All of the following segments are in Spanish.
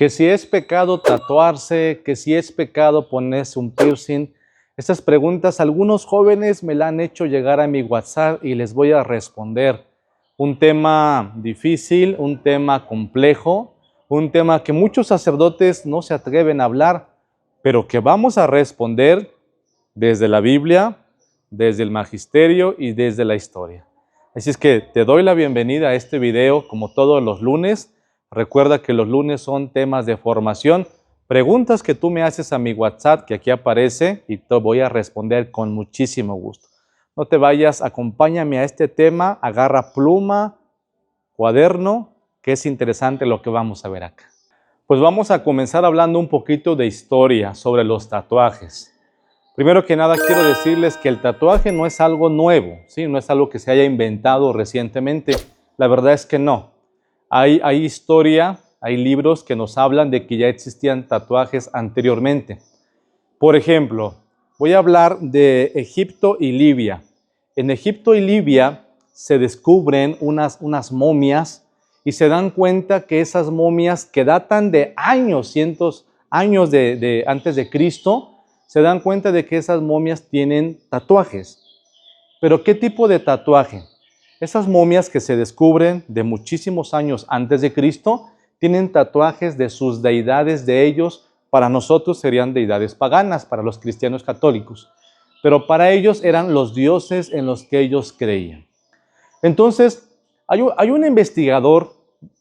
Que si es pecado tatuarse, que si es pecado ponerse un piercing. Estas preguntas algunos jóvenes me la han hecho llegar a mi WhatsApp y les voy a responder. Un tema difícil, un tema complejo, un tema que muchos sacerdotes no se atreven a hablar, pero que vamos a responder desde la Biblia, desde el magisterio y desde la historia. Así es que te doy la bienvenida a este video como todos los lunes. Recuerda que los lunes son temas de formación, preguntas que tú me haces a mi WhatsApp que aquí aparece y te voy a responder con muchísimo gusto. No te vayas, acompáñame a este tema, agarra pluma, cuaderno, que es interesante lo que vamos a ver acá. Pues vamos a comenzar hablando un poquito de historia sobre los tatuajes. Primero que nada quiero decirles que el tatuaje no es algo nuevo, ¿sí? No es algo que se haya inventado recientemente. La verdad es que no. Hay historia, hay libros que nos hablan de que ya existían tatuajes anteriormente. Por ejemplo, voy a hablar de Egipto y Libia. En Egipto y Libia se descubren unas momias y se dan cuenta que esas momias que datan de años, cientos años antes de Cristo, se dan cuenta de que esas momias tienen tatuajes. ¿Pero qué tipo de tatuaje? Esas momias que se descubren de muchísimos años antes de Cristo tienen tatuajes de sus deidades de ellos. Para nosotros serían deidades paganas, para los cristianos católicos. Pero para ellos eran los dioses en los que ellos creían. Entonces, hay un investigador,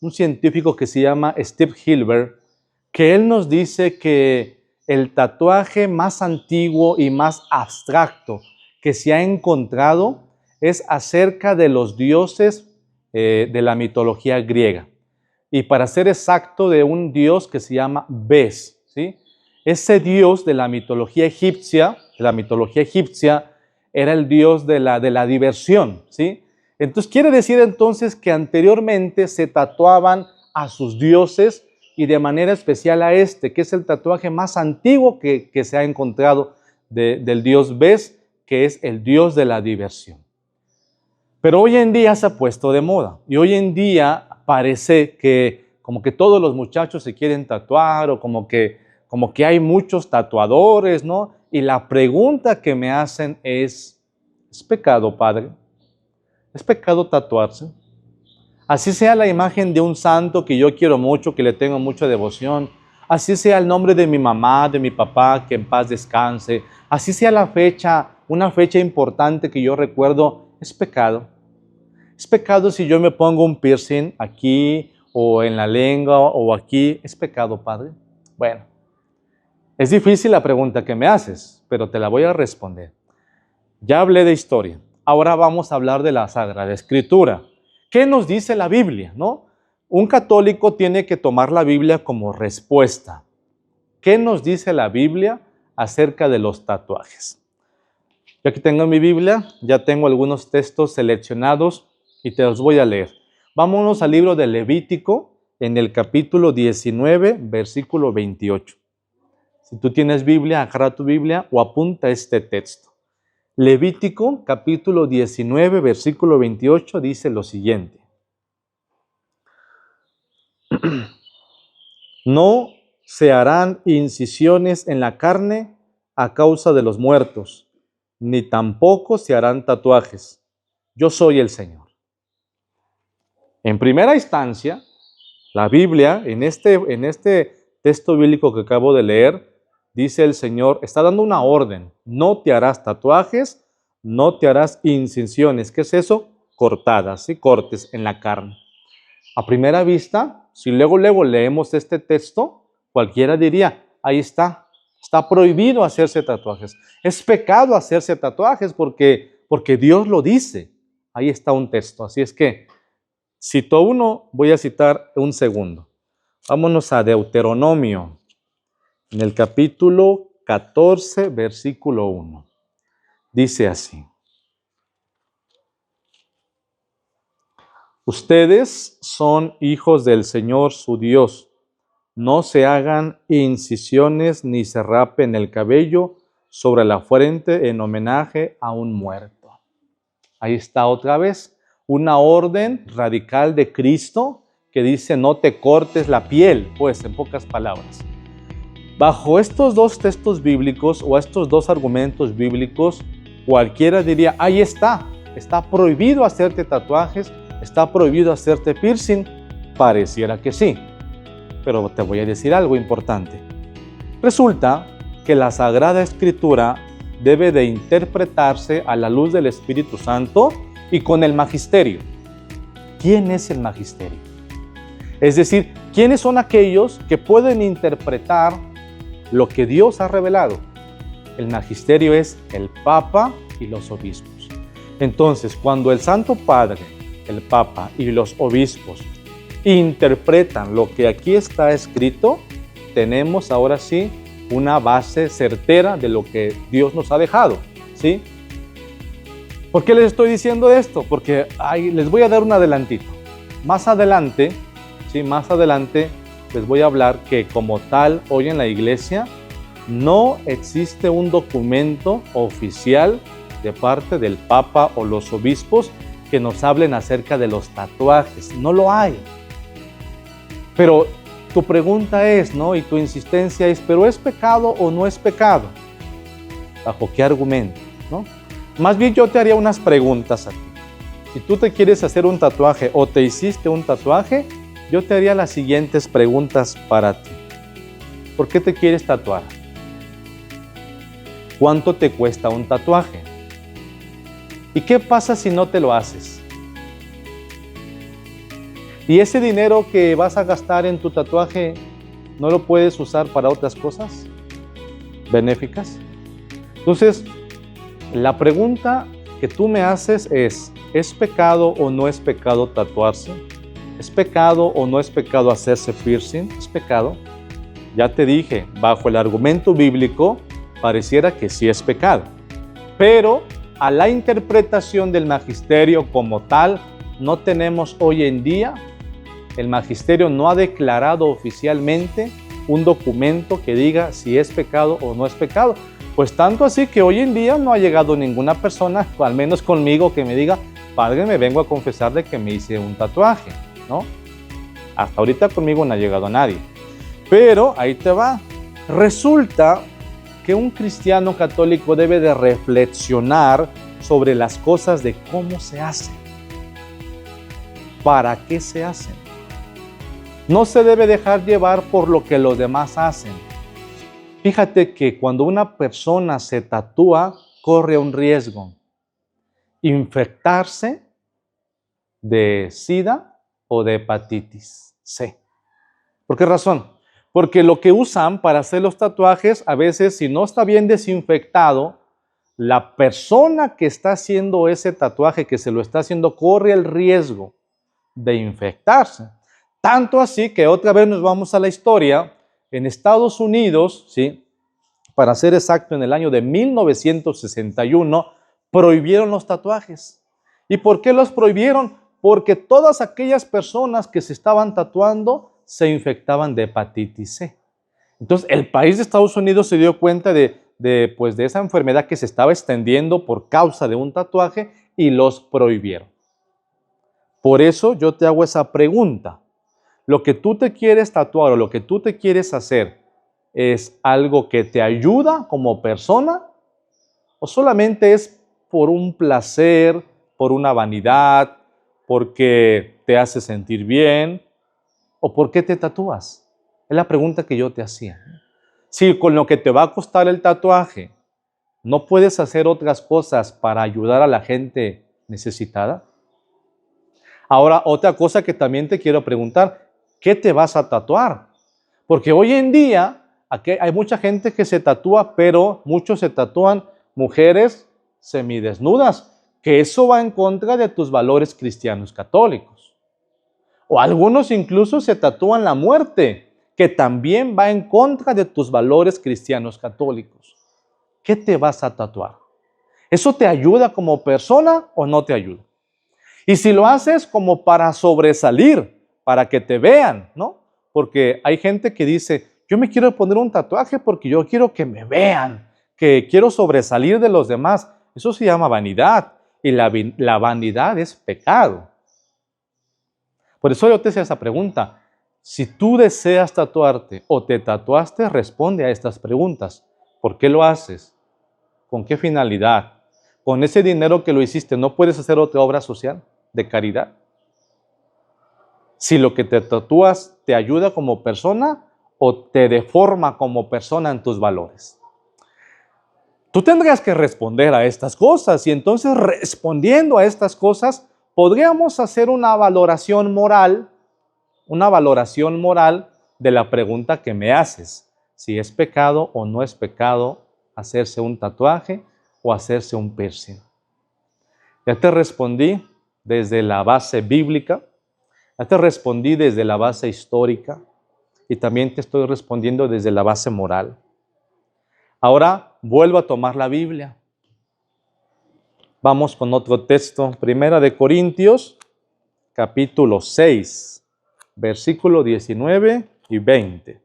un científico que se llama Steve Hilbert, que él nos dice que el tatuaje más antiguo y más abstracto que se ha encontrado es acerca de los dioses de la mitología griega. Y para ser exacto, de un dios que se llama Bes, ¿sí? Ese dios de la mitología egipcia, era el dios de la diversión, ¿sí? Entonces quiere decir entonces que anteriormente se tatuaban a sus dioses y de manera especial a este, que es el tatuaje más antiguo que se ha encontrado del dios Bes, que es el dios de la diversión. Pero hoy en día se ha puesto de moda y hoy en día parece que como que todos los muchachos se quieren tatuar o como que hay muchos tatuadores, ¿no? Y la pregunta que me hacen ¿es pecado, padre? ¿Es pecado tatuarse? Así sea la imagen de un santo que yo quiero mucho, que le tengo mucha devoción, así sea el nombre de mi mamá, de mi papá, que en paz descanse, así sea la fecha, una fecha importante que yo recuerdo, es pecado. Es pecado si yo me pongo un piercing aquí o en la lengua o aquí, ¿es pecado, padre? Bueno, es difícil la pregunta que me haces, pero te la voy a responder. Ya hablé de historia, ahora vamos a hablar de la Sagrada Escritura. ¿Qué nos dice la Biblia, no? Un católico tiene que tomar la Biblia como respuesta. ¿Qué nos dice la Biblia acerca de los tatuajes? Yo aquí tengo mi Biblia, ya tengo algunos textos seleccionados y te los voy a leer. Vámonos al libro de Levítico, en el capítulo 19, versículo 28. Si tú tienes Biblia, agarra tu Biblia o apunta este texto. Levítico, capítulo 19, versículo 28, dice lo siguiente. No se harán incisiones en la carne a causa de los muertos, ni tampoco se harán tatuajes. Yo soy el Señor. En primera instancia, la Biblia, en este texto bíblico que acabo de leer, dice el Señor, está dando una orden. No te harás tatuajes, no te harás incisiones. ¿Qué es eso? Cortadas, ¿sí? Cortes en la carne. A primera vista, si luego leemos este texto, cualquiera diría, ahí está prohibido hacerse tatuajes. Es pecado hacerse tatuajes porque Dios lo dice. Ahí está un texto. Así es que, cito uno, voy a citar un segundo. Vámonos a Deuteronomio, en el capítulo 14, versículo 1. Dice así. Ustedes son hijos del Señor su Dios. No se hagan incisiones ni se rapen el cabello sobre la frente en homenaje a un muerto. Ahí está otra vez una orden radical de Cristo que dice no te cortes la piel, pues en pocas palabras. Bajo estos dos textos bíblicos o estos dos argumentos bíblicos, cualquiera diría, ahí está prohibido hacerte tatuajes, está prohibido hacerte piercing. Pareciera que sí, pero te voy a decir algo importante. Resulta que la Sagrada Escritura debe de interpretarse a la luz del Espíritu Santo y con el magisterio. ¿Quién es el magisterio? Es decir, ¿quiénes son aquellos que pueden interpretar lo que Dios ha revelado? El magisterio es el Papa y los obispos. Entonces, cuando el Santo Padre, el Papa y los obispos interpretan lo que aquí está escrito, tenemos ahora sí una base certera de lo que Dios nos ha dejado, ¿sí? ¿Por qué les estoy diciendo esto? Porque les voy a dar un adelantito. Más adelante, ¿sí? Más adelante les voy a hablar que como tal, hoy en la iglesia no existe un documento oficial de parte del Papa o los obispos que nos hablen acerca de los tatuajes. No lo hay. Pero tu pregunta es, ¿no? Y tu insistencia es, ¿pero es pecado o no es pecado? ¿Bajo qué argumento? ¿No? Más bien yo te haría unas preguntas a ti. Si tú te quieres hacer un tatuaje o te hiciste un tatuaje, yo te haría las siguientes preguntas para ti. ¿Por qué te quieres tatuar? ¿Cuánto te cuesta un tatuaje? ¿Y qué pasa si no te lo haces? ¿Y ese dinero que vas a gastar en tu tatuaje no lo puedes usar para otras cosas benéficas? Entonces, la pregunta que tú me haces ¿es pecado o no es pecado tatuarse? ¿Es pecado o no es pecado hacerse piercing? ¿Es pecado? Ya te dije, bajo el argumento bíblico, pareciera que sí es pecado. Pero a la interpretación del magisterio como tal, no tenemos hoy en día, el magisterio no ha declarado oficialmente un documento que diga si es pecado o no es pecado. Pues tanto así que hoy en día no ha llegado ninguna persona, o al menos conmigo, que me diga, padre, me vengo a confesar de que me hice un tatuaje, ¿no? Hasta ahorita conmigo no ha llegado nadie. Pero ahí te va. Resulta que un cristiano católico debe de reflexionar sobre las cosas de cómo se hacen, para qué se hacen. No se debe dejar llevar por lo que los demás hacen. Fíjate que cuando una persona se tatúa, corre un riesgo: infectarse de SIDA o de hepatitis C. ¿Por qué razón? Porque lo que usan para hacer los tatuajes, a veces, si no está bien desinfectado, la persona que está haciendo ese tatuaje, que se lo está haciendo, corre el riesgo de infectarse. Tanto así que otra vez nos vamos a la historia. En Estados Unidos, ¿sí? Para ser exacto, en el año de 1961, prohibieron los tatuajes. ¿Y por qué los prohibieron? Porque todas aquellas personas que se estaban tatuando se infectaban de hepatitis C. Entonces, el país de Estados Unidos se dio cuenta de esa enfermedad que se estaba extendiendo por causa de un tatuaje y los prohibieron. Por eso yo te hago esa pregunta. ¿Lo que tú te quieres tatuar o lo que tú te quieres hacer es algo que te ayuda como persona o solamente es por un placer, por una vanidad, porque te hace sentir bien o por qué te tatúas? Es la pregunta que yo te hacía. Si con lo que te va a costar el tatuaje no puedes hacer otras cosas para ayudar a la gente necesitada. Ahora, otra cosa que también te quiero preguntar, ¿qué te vas a tatuar? Porque hoy en día aquí hay mucha gente que se tatúa, pero muchos se tatúan mujeres semidesnudas, que eso va en contra de tus valores cristianos católicos. O algunos incluso se tatúan la muerte, que también va en contra de tus valores cristianos católicos. ¿Qué te vas a tatuar? ¿Eso te ayuda como persona o no te ayuda? Y si lo haces como para sobresalir, para que te vean, ¿no? Porque hay gente que dice, yo me quiero poner un tatuaje porque yo quiero que me vean, que quiero sobresalir de los demás. Eso se llama vanidad y la vanidad es pecado. Por eso yo te hice esa pregunta. Si tú deseas tatuarte o te tatuaste, responde a estas preguntas. ¿Por qué lo haces? ¿Con qué finalidad? Con ese dinero que lo hiciste, ¿no puedes hacer otra obra social de caridad? Si lo que te tatúas te ayuda como persona o te deforma como persona en tus valores. Tú tendrías que responder a estas cosas y entonces respondiendo a estas cosas podríamos hacer una valoración moral de la pregunta que me haces. Si es pecado o no es pecado hacerse un tatuaje o hacerse un piercing. Ya te respondí desde la base bíblica, ya te respondí desde la base histórica y también te estoy respondiendo desde la base moral. Ahora vuelvo a tomar la Biblia. Vamos con otro texto, Primera de Corintios, capítulo 6, versículo 19 y 20.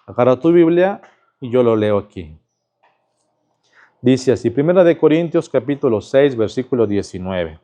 Agarra tu Biblia y yo lo leo aquí. Dice así, Primera de Corintios, capítulo 6, versículo 19.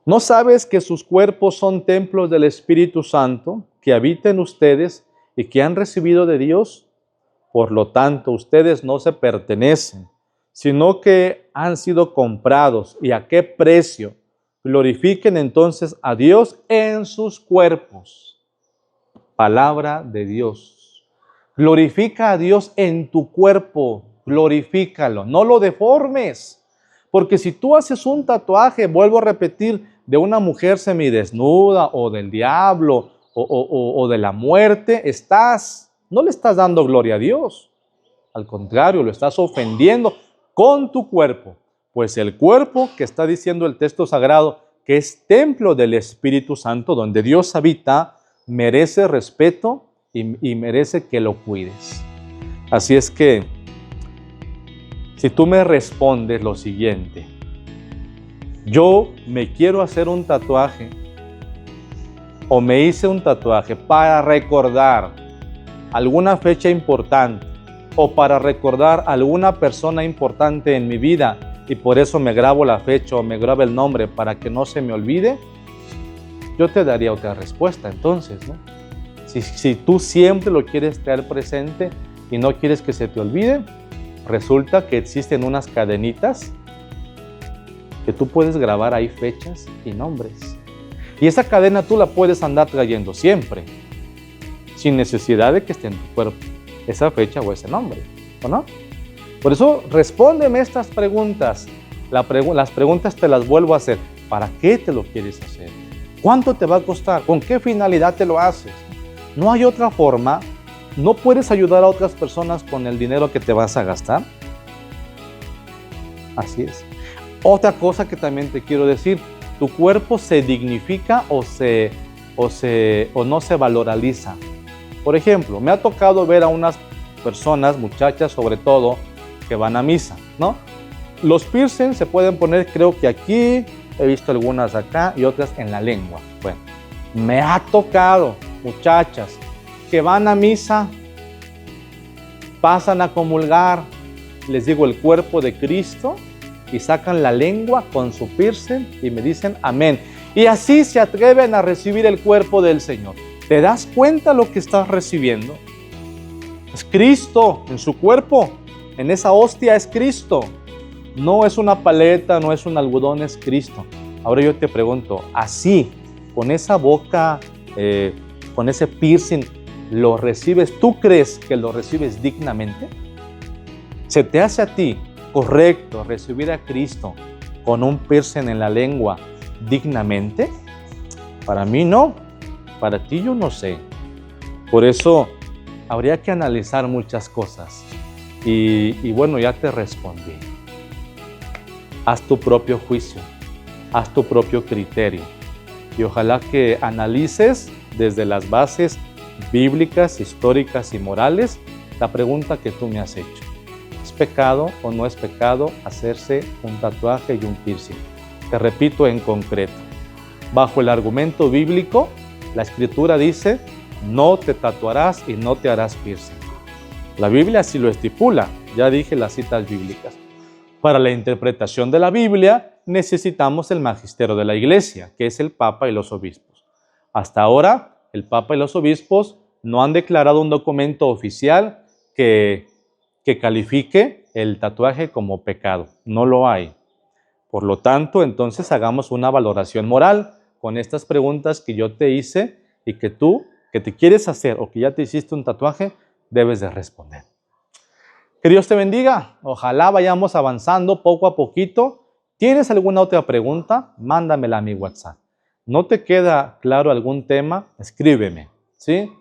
¿No sabes que sus cuerpos son templos del Espíritu Santo, que habita en ustedes y que han recibido de Dios? Por lo tanto, ustedes no se pertenecen, sino que han sido comprados. ¿Y a qué precio? Glorifiquen entonces a Dios en sus cuerpos. Palabra de Dios. Glorifica a Dios en tu cuerpo, glorifícalo, no lo deformes. Porque si tú haces un tatuaje, vuelvo a repetir, de una mujer semidesnuda o del diablo o de la muerte, no le estás dando gloria a Dios. Al contrario, lo estás ofendiendo con tu cuerpo. Pues el cuerpo que está diciendo el texto sagrado, que es templo del Espíritu Santo, donde Dios habita, merece respeto y merece que lo cuides. Así es que, si tú me respondes lo siguiente, yo me quiero hacer un tatuaje o me hice un tatuaje para recordar alguna fecha importante o para recordar alguna persona importante en mi vida y por eso me grabo la fecha o me grabo el nombre para que no se me olvide, yo te daría otra respuesta entonces, ¿no? Si tú siempre lo quieres tener presente y no quieres que se te olvide, resulta que existen unas cadenitas que tú puedes grabar ahí fechas y nombres. Y esa cadena tú la puedes andar trayendo siempre, sin necesidad de que esté en tu cuerpo, esa fecha o ese nombre, ¿o no? Por eso, respóndeme estas preguntas. Las preguntas te las vuelvo a hacer. ¿Para qué te lo quieres hacer? ¿Cuánto te va a costar? ¿Con qué finalidad te lo haces? No hay otra forma. ¿No puedes ayudar a otras personas con el dinero que te vas a gastar? Así es. Otra cosa que también te quiero decir, tu cuerpo se dignifica o no se valoriza. Por ejemplo, me ha tocado ver a unas personas, muchachas sobre todo, que van a misa, ¿no? Los piercings se pueden poner, creo que aquí, he visto algunas acá y otras en la lengua. Bueno, me ha tocado muchachas que van a misa, pasan a comulgar, les digo el cuerpo de Cristo, y sacan la lengua con su piercing y me dicen amén. Y así se atreven a recibir el cuerpo del Señor. ¿Te das cuenta lo que estás recibiendo? Es Cristo en su cuerpo, en esa hostia es Cristo. No es una paleta, no es un algodón, es Cristo. Ahora yo te pregunto, así, con esa boca, con ese piercing, ¿lo recibes? ¿Tú crees que lo recibes dignamente? ¿Se te hace a ti correcto recibir a Cristo con un piercing en la lengua dignamente? Para mí no, para ti yo no sé. Por eso habría que analizar muchas cosas y bueno, ya te respondí. Haz tu propio juicio, haz tu propio criterio y ojalá que analices desde las bases bíblicas, históricas y morales la pregunta que tú me has hecho. ¿Es pecado o no es pecado hacerse un tatuaje y un piercing? Te repito en concreto, bajo el argumento bíblico, la Escritura dice, no te tatuarás y no te harás piercing. La Biblia sí lo estipula, ya dije las citas bíblicas. Para la interpretación de la Biblia, necesitamos el magisterio de la Iglesia, que es el Papa y los obispos. Hasta ahora, el Papa y los obispos no han declarado un documento oficial que califique el tatuaje como pecado. No lo hay. Por lo tanto, entonces hagamos una valoración moral con estas preguntas que yo te hice y que tú, que te quieres hacer o que ya te hiciste un tatuaje, debes de responder. Que Dios te bendiga. Ojalá vayamos avanzando poco a poquito. ¿Tienes alguna otra pregunta? Mándamela a mi WhatsApp. ¿No te queda claro algún tema? Escríbeme, ¿sí?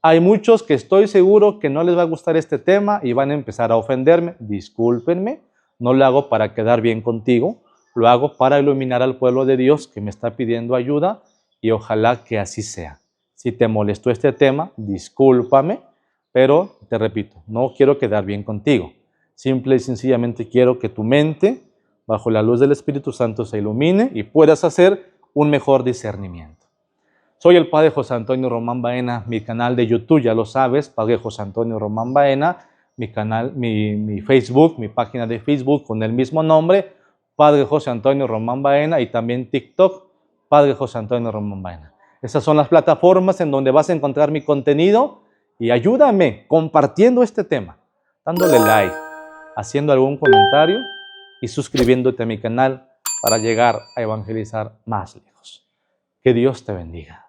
Hay muchos que estoy seguro que no les va a gustar este tema y van a empezar a ofenderme. Discúlpenme, no lo hago para quedar bien contigo, lo hago para iluminar al pueblo de Dios que me está pidiendo ayuda y ojalá que así sea. Si te molestó este tema, discúlpame, pero te repito, no quiero quedar bien contigo. Simple y sencillamente quiero que tu mente, bajo la luz del Espíritu Santo, se ilumine y puedas hacer un mejor discernimiento. Soy el Padre José Antonio Román Baena, mi canal de YouTube, ya lo sabes, Padre José Antonio Román Baena, mi canal, mi Facebook, mi página de Facebook con el mismo nombre, Padre José Antonio Román Baena, y también TikTok, Padre José Antonio Román Baena. Esas son las plataformas en donde vas a encontrar mi contenido y ayúdame compartiendo este tema, dándole like, haciendo algún comentario y suscribiéndote a mi canal para llegar a evangelizar más lejos. Que Dios te bendiga.